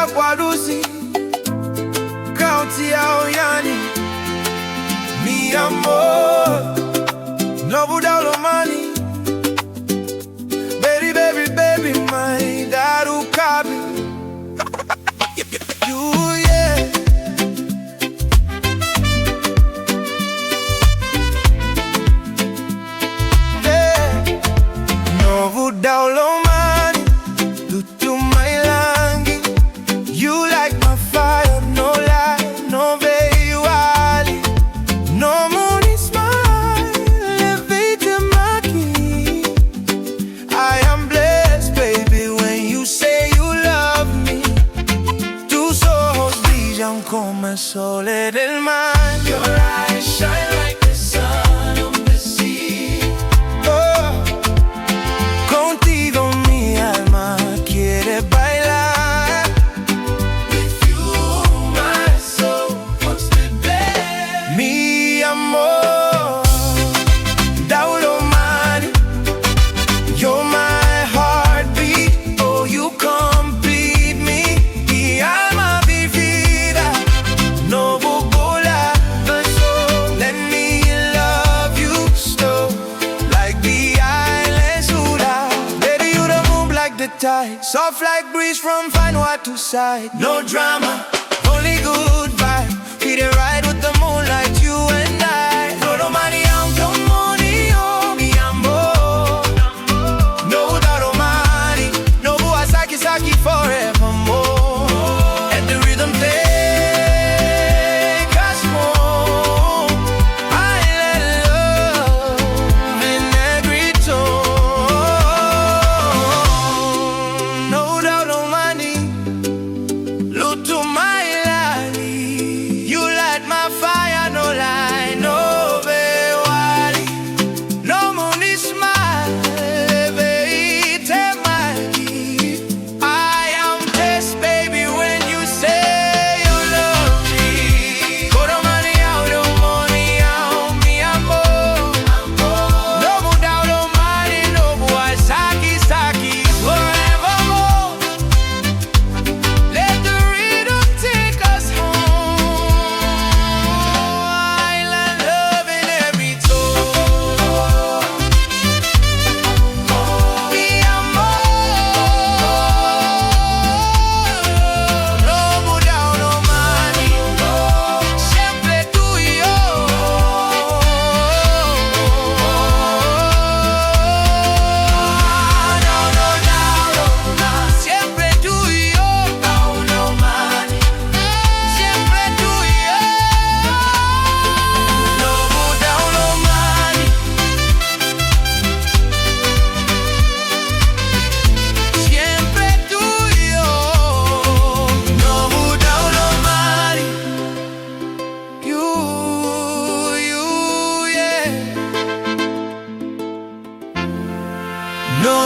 ya Warusi, county ya Oyani. Mi amor, Amor Daulomani. Baby, baby, baby, my daru kabi. You, yeah. Amor Daulomani, lutu my langi. You like my fire, no lie, no veiwali, no money smile, elevate my key. I am blessed, baby, when you say you love me. Tus ojos brillan como el sol en el mar. Your eyes shine like the sun on the sea. Contigo mi alma quiere bailar. With you my soul wants to dance. Mi amor Daulomani, you're my heartbeat. Oh, you complete me. Mi alma vivida, no bubola. So let me love you slow, like the islands Hula. Baby, you the moon like the tide, soft like breeze from Vanuatu to side. No drama, only good vibe. We the ride with the moonlight, you and I. Daulomani, oh, mi amor. No Daulomani, no Buasaki Saki forevermore. And the rhythm take us home. Island love in every tone. No Daulomani, lutu my lali. You light my fire, no lie, no veiwali, no money smile, elevate my key. I am blessed, baby, when you say you love me. Daulomani, mi amor. No Daulomani, no Buasaki Saki forevermore. Let the rhythm take us home. Island love in every tone. Mi amor, no Daulomani, siempre tú y yo. Siempre tú y yo. Daulomani, siempre tú y yo. No Daulomani, siempre tú y yo. No Daulomani, you, yeah. No